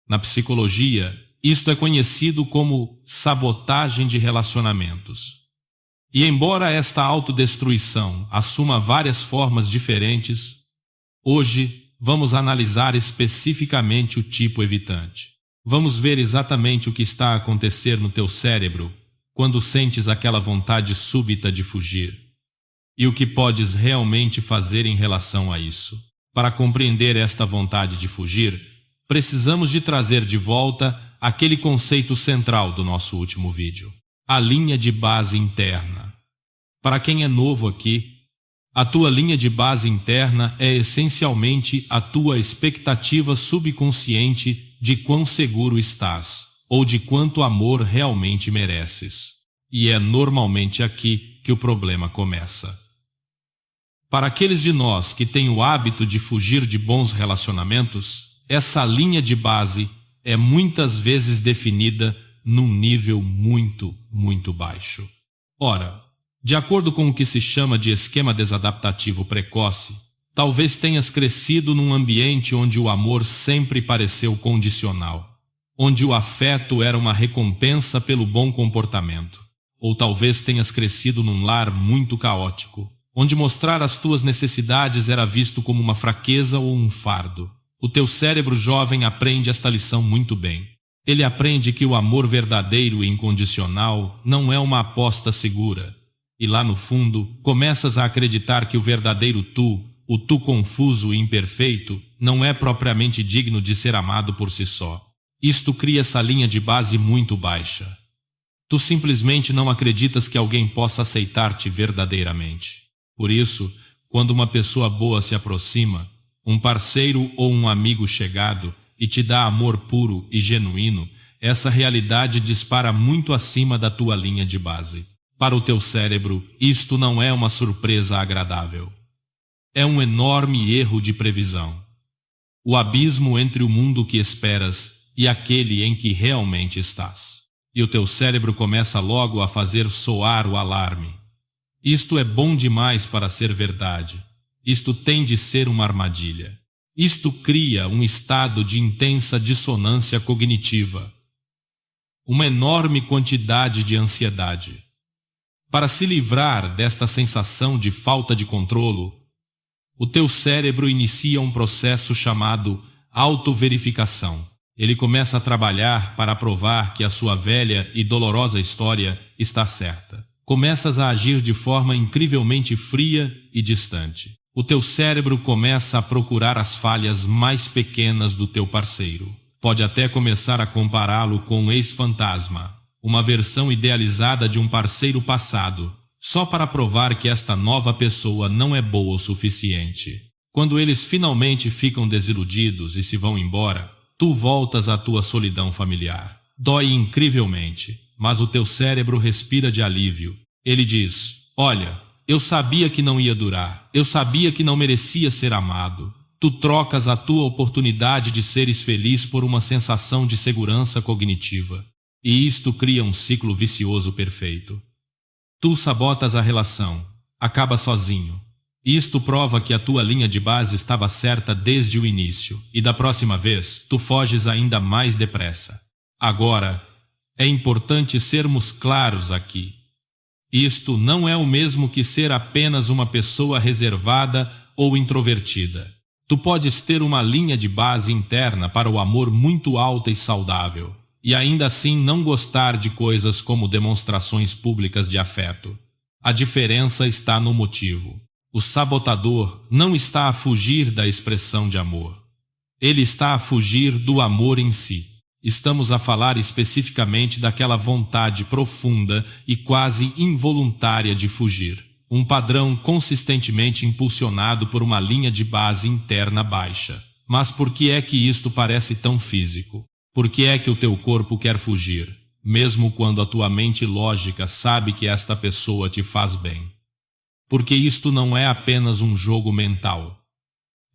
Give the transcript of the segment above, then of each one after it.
Na psicologia, isto é conhecido como sabotagem de relacionamentos. E embora esta autodestruição assuma várias formas diferentes, hoje vamos analisar especificamente o tipo evitante. Vamos ver exatamente o que está a acontecer no teu cérebro quando sentes aquela vontade súbita de fugir, e o que podes realmente fazer em relação a isso. Para compreender esta vontade de fugir, precisamos de trazer de volta aquele conceito central do nosso último vídeo, a linha de base interna. Para quem é novo aqui, a tua linha de base interna é essencialmente a tua expectativa subconsciente de quão seguro estás, ou de quanto amor realmente mereces. E é normalmente aqui que o problema começa. Para aqueles de nós que têm o hábito de fugir de bons relacionamentos, essa linha de base é muitas vezes definida num nível muito, muito baixo. Ora, de acordo com o que se chama de esquema desadaptativo precoce, talvez tenhas crescido num ambiente onde o amor sempre pareceu condicional, onde o afeto era uma recompensa pelo bom comportamento. Ou talvez tenhas crescido num lar muito caótico, onde mostrar as tuas necessidades era visto como uma fraqueza ou um fardo. O teu cérebro jovem aprende esta lição muito bem. Ele aprende que o amor verdadeiro e incondicional não é uma aposta segura. E lá no fundo, começas a acreditar que o verdadeiro tu, o tu confuso e imperfeito, não é propriamente digno de ser amado por si só. Isto cria essa linha de base muito baixa. Tu simplesmente não acreditas que alguém possa aceitar-te verdadeiramente. Por isso, quando uma pessoa boa se aproxima, um parceiro ou um amigo chegado, e te dá amor puro e genuíno, essa realidade dispara muito acima da tua linha de base. Para o teu cérebro, isto não é uma surpresa agradável. É um enorme erro de previsão. O abismo entre o mundo que esperas e aquele em que realmente estás. E o teu cérebro começa logo a fazer soar o alarme. Isto é bom demais para ser verdade. Isto tem de ser uma armadilha. Isto cria um estado de intensa dissonância cognitiva. Uma enorme quantidade de ansiedade. Para se livrar desta sensação de falta de controlo, o teu cérebro inicia um processo chamado autoverificação. Ele começa a trabalhar para provar que a sua velha e dolorosa história está certa. Começas a agir de forma incrivelmente fria e distante. O teu cérebro começa a procurar as falhas mais pequenas do teu parceiro. Pode até começar a compará-lo com um ex-fantasma, uma versão idealizada de um parceiro passado, só para provar que esta nova pessoa não é boa o suficiente. Quando eles finalmente ficam desiludidos e se vão embora, tu voltas à tua solidão familiar. Dói incrivelmente, mas o teu cérebro respira de alívio. Ele diz: olha, eu sabia que não ia durar, eu sabia que não merecia ser amado. Tu trocas a tua oportunidade de seres feliz por uma sensação de segurança cognitiva. E isto cria um ciclo vicioso perfeito. Tu sabotas a relação, acaba sozinho. Isto prova que a tua linha de base estava certa desde o início, e da próxima vez tu foges ainda mais depressa. Agora, é importante sermos claros aqui. Isto não é o mesmo que ser apenas uma pessoa reservada ou introvertida. Tu podes ter uma linha de base interna para o amor muito alta e saudável, e ainda assim não gostar de coisas como demonstrações públicas de afeto. A diferença está no motivo. O sabotador não está a fugir da expressão de amor. Ele está a fugir do amor em si. Estamos a falar especificamente daquela vontade profunda e quase involuntária de fugir. Um padrão consistentemente impulsionado por uma linha de base interna baixa. Mas por que é que isto parece tão físico? Por que é que o teu corpo quer fugir, mesmo quando a tua mente lógica sabe que esta pessoa te faz bem? Porque isto não é apenas um jogo mental.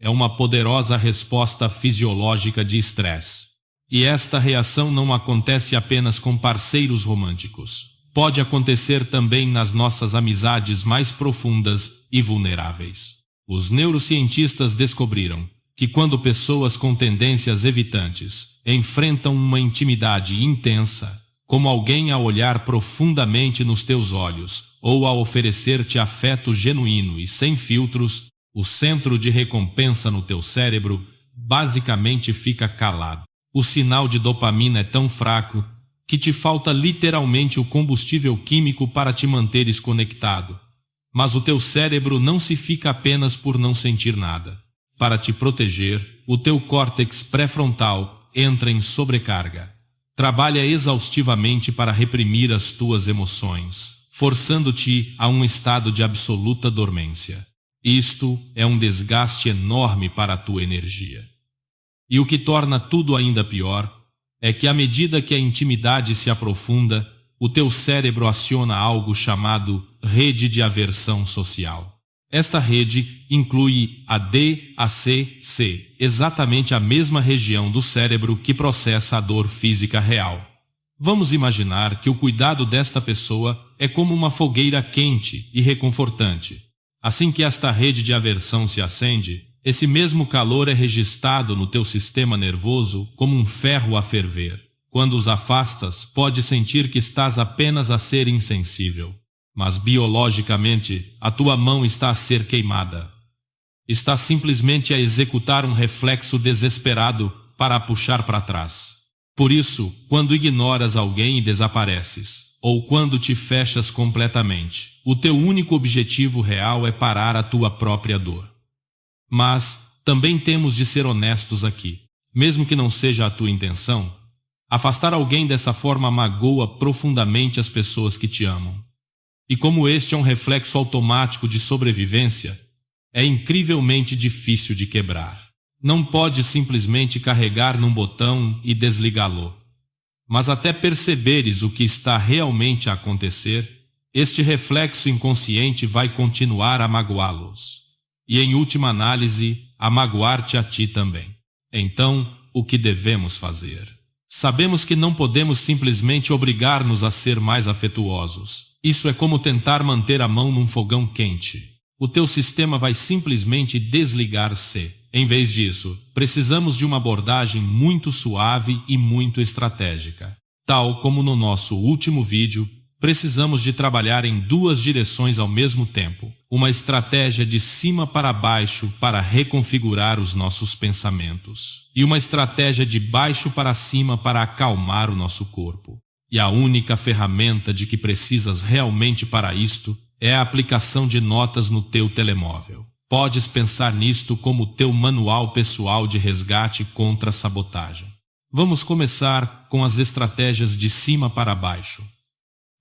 É uma poderosa resposta fisiológica de estresse. E esta reação não acontece apenas com parceiros românticos. Pode acontecer também nas nossas amizades mais profundas e vulneráveis. Os neurocientistas descobriram que quando pessoas com tendências evitantes enfrentam uma intimidade intensa, como alguém a olhar profundamente nos teus olhos ou a oferecer-te afeto genuíno e sem filtros, o centro de recompensa no teu cérebro basicamente fica calado. O sinal de dopamina é tão fraco que te falta literalmente o combustível químico para te manteres conectado. Mas o teu cérebro não se fica apenas por não sentir nada. Para te proteger, o teu córtex pré-frontal entra em sobrecarga. Trabalha exaustivamente para reprimir as tuas emoções, forçando-te a um estado de absoluta dormência. Isto é um desgaste enorme para a tua energia. E o que torna tudo ainda pior é que à medida que a intimidade se aprofunda, o teu cérebro aciona algo chamado rede de aversão social. Esta rede inclui a DACC, exatamente a mesma região do cérebro que processa a dor física real. Vamos imaginar que o cuidado desta pessoa é como uma fogueira quente e reconfortante. Assim que esta rede de aversão se acende, esse mesmo calor é registrado no teu sistema nervoso como um ferro a ferver. Quando os afastas, pode sentir que estás apenas a ser insensível. Mas biologicamente, a tua mão está a ser queimada. Está simplesmente a executar um reflexo desesperado para a puxar para trás. Por isso, quando ignoras alguém e desapareces, ou quando te fechas completamente, o teu único objetivo real é parar a tua própria dor. Mas também temos de ser honestos aqui. Mesmo que não seja a tua intenção, afastar alguém dessa forma magoa profundamente as pessoas que te amam. E como este é um reflexo automático de sobrevivência, é incrivelmente difícil de quebrar. Não pode simplesmente carregar num botão e desligá-lo. Mas até perceberes o que está realmente a acontecer, este reflexo inconsciente vai continuar a magoá-los. E em última análise, a magoar-te a ti também. Então, o que devemos fazer? Sabemos que não podemos simplesmente obrigar-nos a ser mais afetuosos. Isso é como tentar manter a mão num fogão quente. O teu sistema vai simplesmente desligar-se. Em vez disso, precisamos de uma abordagem muito suave e muito estratégica. Tal como no nosso último vídeo, precisamos de trabalhar em duas direções ao mesmo tempo. Uma estratégia de cima para baixo para reconfigurar os nossos pensamentos. E uma estratégia de baixo para cima para acalmar o nosso corpo. E a única ferramenta de que precisas realmente para isto é a aplicação de notas no teu telemóvel. Podes pensar nisto como teu manual pessoal de resgate contra a sabotagem. Vamos começar com as estratégias de cima para baixo.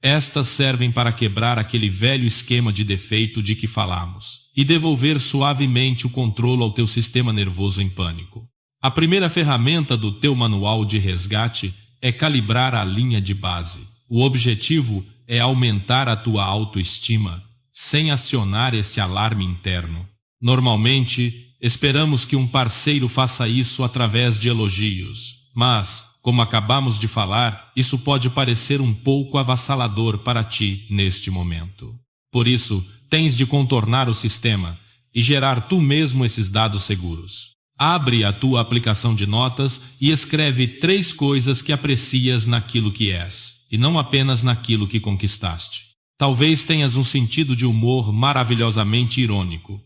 Estas servem para quebrar aquele velho esquema de defeito de que falamos e devolver suavemente o controle ao teu sistema nervoso em pânico. A primeira ferramenta do teu manual de resgate é calibrar a linha de base. O objetivo é aumentar a tua autoestima sem acionar esse alarme interno. Normalmente, esperamos que um parceiro faça isso através de elogios, mas, como acabamos de falar, isso pode parecer um pouco avassalador para ti neste momento. Por isso, tens de contornar o sistema e gerar tu mesmo esses dados seguros. Abre a tua aplicação de notas e escreve 3 coisas que aprecias naquilo que és, e não apenas naquilo que conquistaste. Talvez tenhas um sentido de humor maravilhosamente irônico.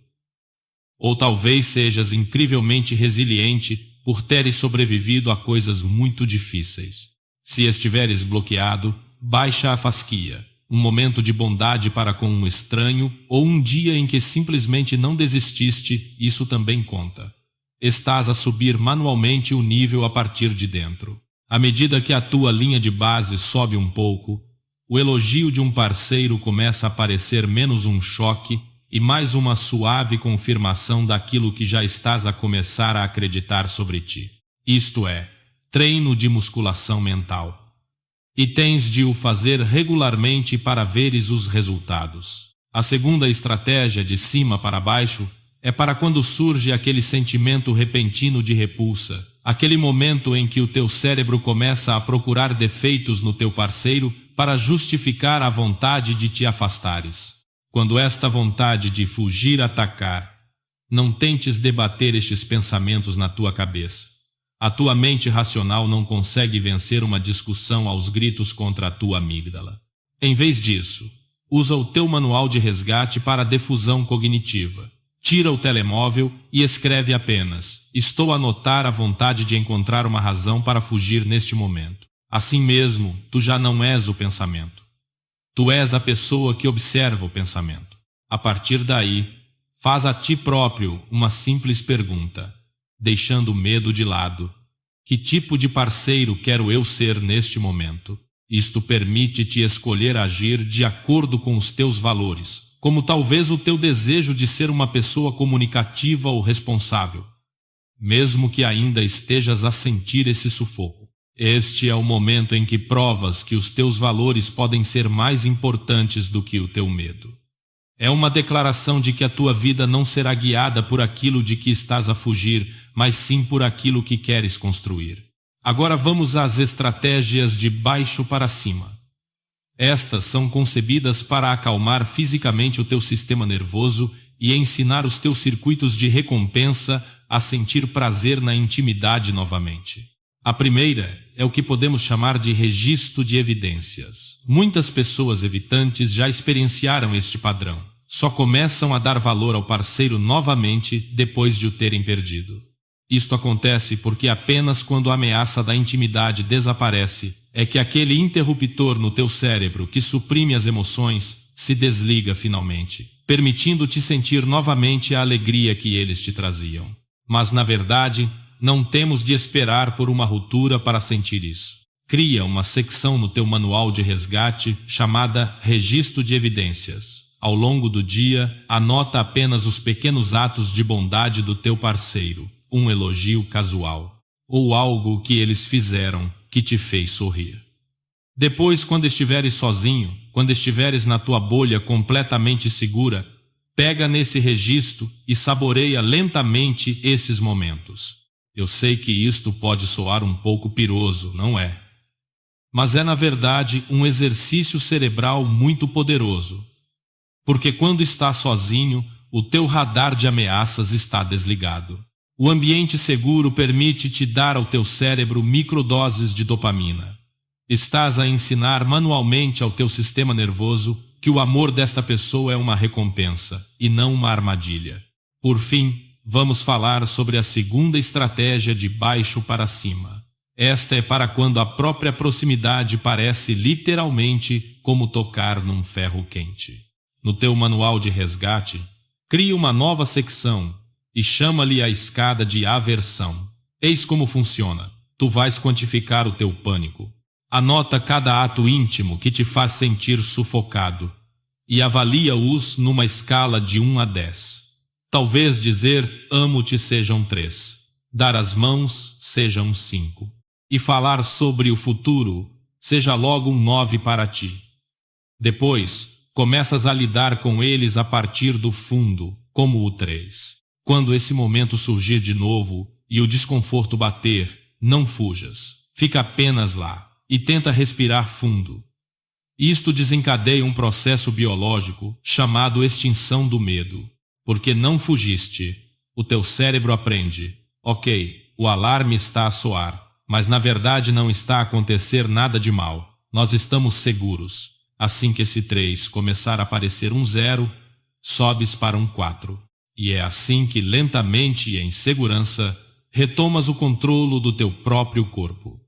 Ou talvez sejas incrivelmente resiliente por teres sobrevivido a coisas muito difíceis. Se estiveres bloqueado, baixa a fasquia, um momento de bondade para com um estranho ou um dia em que simplesmente não desististe, isso também conta. Estás a subir manualmente o nível a partir de dentro. À medida que a tua linha de base sobe um pouco, o elogio de um parceiro começa a parecer menos um choque e mais uma suave confirmação daquilo que já estás a começar a acreditar sobre ti. Isto é, treino de musculação mental. E tens de o fazer regularmente para veres os resultados. A segunda estratégia de cima para baixo é para quando surge aquele sentimento repentino de repulsa, aquele momento em que o teu cérebro começa a procurar defeitos no teu parceiro para justificar a vontade de te afastares. Quando esta vontade de fugir atacar, Não tentes debater estes pensamentos na tua cabeça. A tua mente racional não consegue vencer uma discussão aos gritos contra a tua amígdala. Em vez disso, usa o teu manual de resgate para a defusão cognitiva. Tira o telemóvel e escreve apenas: estou a notar a vontade de encontrar uma razão para fugir neste momento. Assim mesmo, tu já não és o pensamento. Tu és a pessoa que observa o pensamento. A partir daí, faz a ti próprio uma simples pergunta, deixando o medo de lado. Que tipo de parceiro quero eu ser neste momento? Isto permite-te escolher agir de acordo com os teus valores, como talvez o teu desejo de ser uma pessoa comunicativa ou responsável, mesmo que ainda estejas a sentir esse sufoco. Este é o momento em que provas que os teus valores podem ser mais importantes do que o teu medo. É uma declaração de que a tua vida não será guiada por aquilo de que estás a fugir, mas sim por aquilo que queres construir. Agora vamos às estratégias de baixo para cima. Estas são concebidas para acalmar fisicamente o teu sistema nervoso e ensinar os teus circuitos de recompensa a sentir prazer na intimidade novamente. A primeira é o que podemos chamar de registro de evidências. Muitas pessoas evitantes já experienciaram este padrão. Só começam a dar valor ao parceiro novamente depois de o terem perdido. Isto acontece porque apenas quando a ameaça da intimidade desaparece é que aquele interruptor no teu cérebro que suprime as emoções se desliga finalmente, permitindo-te sentir novamente a alegria que eles te traziam. Mas, na verdade, não temos de esperar por uma ruptura para sentir isso. Cria uma secção no teu manual de resgate chamada Registro de Evidências. Ao longo do dia, anota apenas os pequenos atos de bondade do teu parceiro, um elogio casual, ou algo que eles fizeram que te fez sorrir. Depois, quando estiveres sozinho, quando estiveres na tua bolha completamente segura, pega nesse registro e saboreia lentamente esses momentos. Eu sei que isto pode soar um pouco piroso, não é? Mas é, na verdade, um exercício cerebral muito poderoso. Porque quando estás sozinho, o teu radar de ameaças está desligado. O ambiente seguro permite-te dar ao teu cérebro microdoses de dopamina. Estás a ensinar manualmente ao teu sistema nervoso que o amor desta pessoa é uma recompensa e não uma armadilha. Por fim, vamos falar sobre a segunda estratégia de baixo para cima. Esta é para quando a própria proximidade parece literalmente como tocar num ferro quente. No teu manual de resgate, crie uma nova secção e chama-lhe a escada de aversão. Eis como funciona. Tu vais quantificar o teu pânico. Anota cada ato íntimo que te faz sentir sufocado e avalia-os numa escala de 1 a 10. Talvez dizer amo-te sejam 3, dar as mãos sejam 5, e falar sobre o futuro seja logo um 9 para ti. Depois, começas a lidar com eles a partir do fundo, como o 3. Quando esse momento surgir de novo e o desconforto bater, não fujas. Fica apenas lá e tenta respirar fundo. Isto desencadeia um processo biológico chamado extinção do medo. Porque não fugiste, o teu cérebro aprende: ok, o alarme está a soar, mas na verdade não está a acontecer nada de mal. Nós estamos seguros. Assim que esse 3 começar a parecer um 0, sobes para um 4. E é assim que lentamente e em segurança retomas o controlo do teu próprio corpo.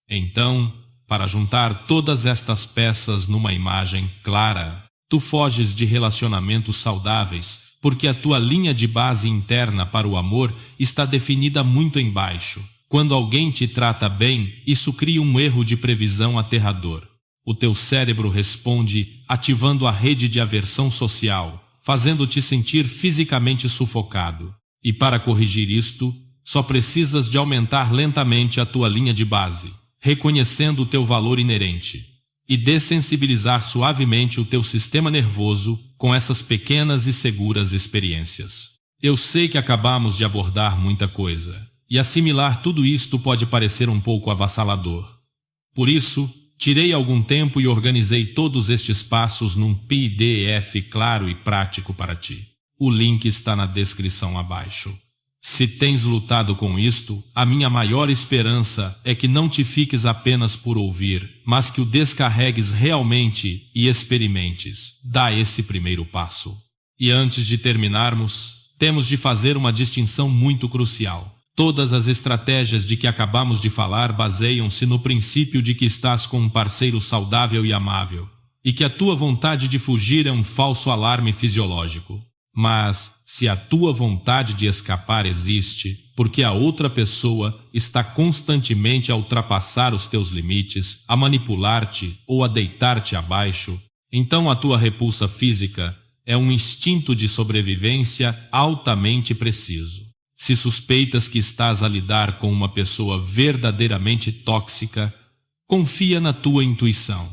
Então, para juntar todas estas peças numa imagem clara, tu foges de relacionamentos saudáveis porque a tua linha de base interna para o amor está definida muito embaixo. Quando alguém te trata bem, isso cria um erro de previsão aterrador. O teu cérebro responde ativando a rede de aversão social, fazendo-te sentir fisicamente sufocado. E para corrigir isto, só precisas de aumentar lentamente a tua linha de base, reconhecendo o teu valor inerente, e dessensibilizar suavemente o teu sistema nervoso com essas pequenas e seguras experiências. Eu sei que acabamos de abordar muita coisa, e assimilar tudo isto pode parecer um pouco avassalador. Por isso, tirei algum tempo e organizei todos estes passos num PDF claro e prático para ti. O link está na descrição abaixo. Se tens lutado com isto, a minha maior esperança é que não te fiques apenas por ouvir, mas que o descarregues realmente e experimentes. Dá esse primeiro passo. E antes de terminarmos, temos de fazer uma distinção muito crucial. Todas as estratégias de que acabamos de falar baseiam-se no princípio de que estás com um parceiro saudável e amável, e que a tua vontade de fugir é um falso alarme fisiológico. Mas, se a tua vontade de escapar existe, porque a outra pessoa está constantemente a ultrapassar os teus limites, a manipular-te ou a deitar-te abaixo, então a tua repulsa física é um instinto de sobrevivência altamente preciso. Se suspeitas que estás a lidar com uma pessoa verdadeiramente tóxica, confia na tua intuição.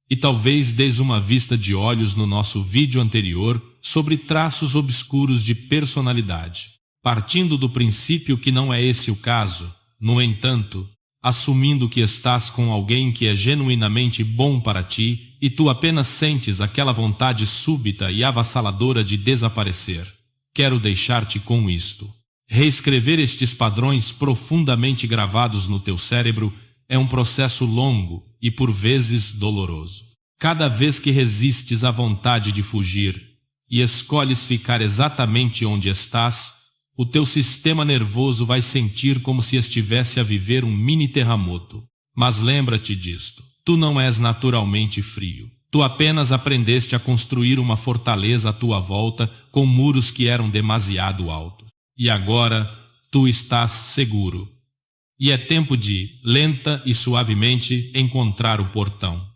E talvez des uma vista de olhos no nosso vídeo anterior sobre traços obscuros de personalidade. Partindo do princípio que não é esse o caso, no entanto, assumindo que estás com alguém que é genuinamente bom para ti e tu apenas sentes aquela vontade súbita e avassaladora de desaparecer, quero deixar-te com isto. Reescrever estes padrões profundamente gravados no teu cérebro é um processo longo e por vezes doloroso. Cada vez que resistes à vontade de fugir e escolhes ficar exatamente onde estás, o teu sistema nervoso vai sentir como se estivesse a viver um mini terremoto. Mas lembra-te disto, tu não és naturalmente frio. Tu apenas aprendeste a construir uma fortaleza à tua volta com muros que eram demasiado altos. E agora tu estás seguro. E é tempo de, lenta e suavemente, encontrar o portão.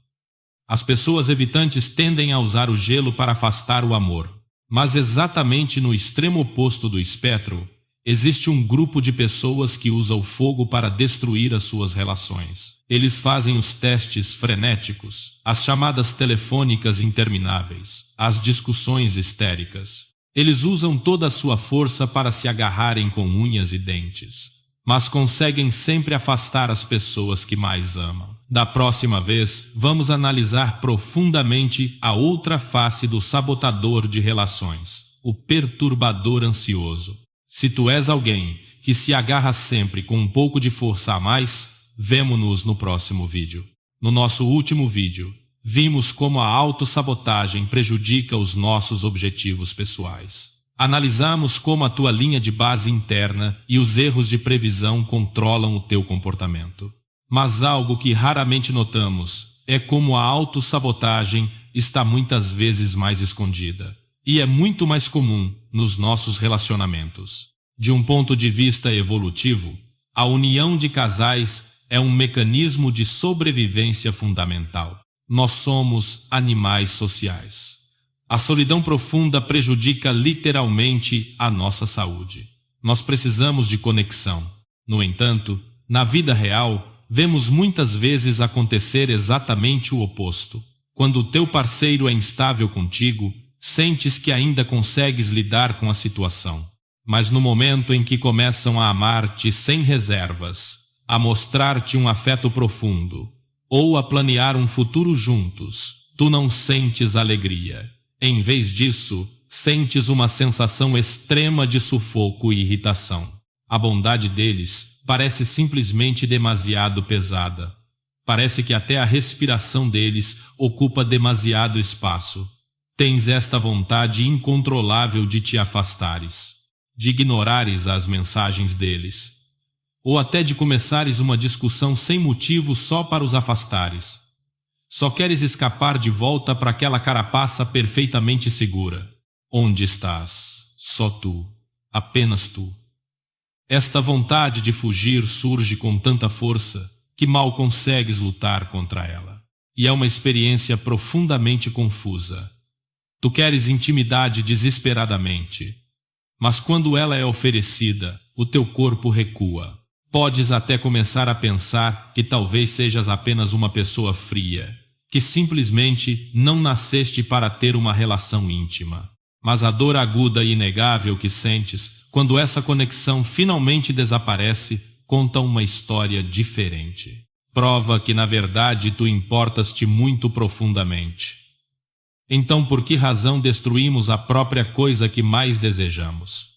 As pessoas evitantes tendem a usar o gelo para afastar o amor. Mas exatamente no extremo oposto do espectro, existe um grupo de pessoas que usa o fogo para destruir as suas relações. Eles fazem os testes frenéticos, as chamadas telefônicas intermináveis, as discussões histéricas. Eles usam toda a sua força para se agarrarem com unhas e dentes, mas conseguem sempre afastar as pessoas que mais amam. Da próxima vez, vamos analisar profundamente a outra face do sabotador de relações, o perturbador ansioso. Se tu és alguém que se agarra sempre com um pouco de força a mais, vemo-nos no próximo vídeo. No nosso último vídeo, vimos como a autossabotagem prejudica os nossos objetivos pessoais. Analisamos como a tua linha de base interna e os erros de previsão controlam o teu comportamento. Mas algo que raramente notamos é como a autossabotagem está muitas vezes mais escondida. E é muito mais comum nos nossos relacionamentos. De um ponto de vista evolutivo, a união de casais é um mecanismo de sobrevivência fundamental. Nós somos animais sociais. A solidão profunda prejudica literalmente a nossa saúde. Nós precisamos de conexão. No entanto, na vida real, vemos muitas vezes acontecer exatamente o oposto. Quando o teu parceiro é instável contigo, sentes que ainda consegues lidar com a situação. Mas no momento em que começam a amar-te sem reservas, a mostrar-te um afeto profundo, ou a planear um futuro juntos, tu não sentes alegria. Em vez disso, sentes uma sensação extrema de sufoco e irritação. A bondade deles parece simplesmente demasiado pesada. Parece que até a respiração deles ocupa demasiado espaço. Tens esta vontade incontrolável de te afastares, de ignorares as mensagens deles, ou até de começares uma discussão sem motivo só para os afastares. Só queres escapar de volta para aquela carapaça perfeitamente segura. Onde estás? Só tu, apenas tu. Esta vontade de fugir surge com tanta força que mal consegues lutar contra ela. E é uma experiência profundamente confusa. Tu queres intimidade desesperadamente, mas quando ela é oferecida, o teu corpo recua. Podes até começar a pensar que talvez sejas apenas uma pessoa fria, que simplesmente não nasceste para ter uma relação íntima. Mas a dor aguda e inegável que sentes quando essa conexão finalmente desaparece conta uma história diferente. Prova que na verdade tu importas-te muito profundamente. Então por que razão destruímos a própria coisa que mais desejamos?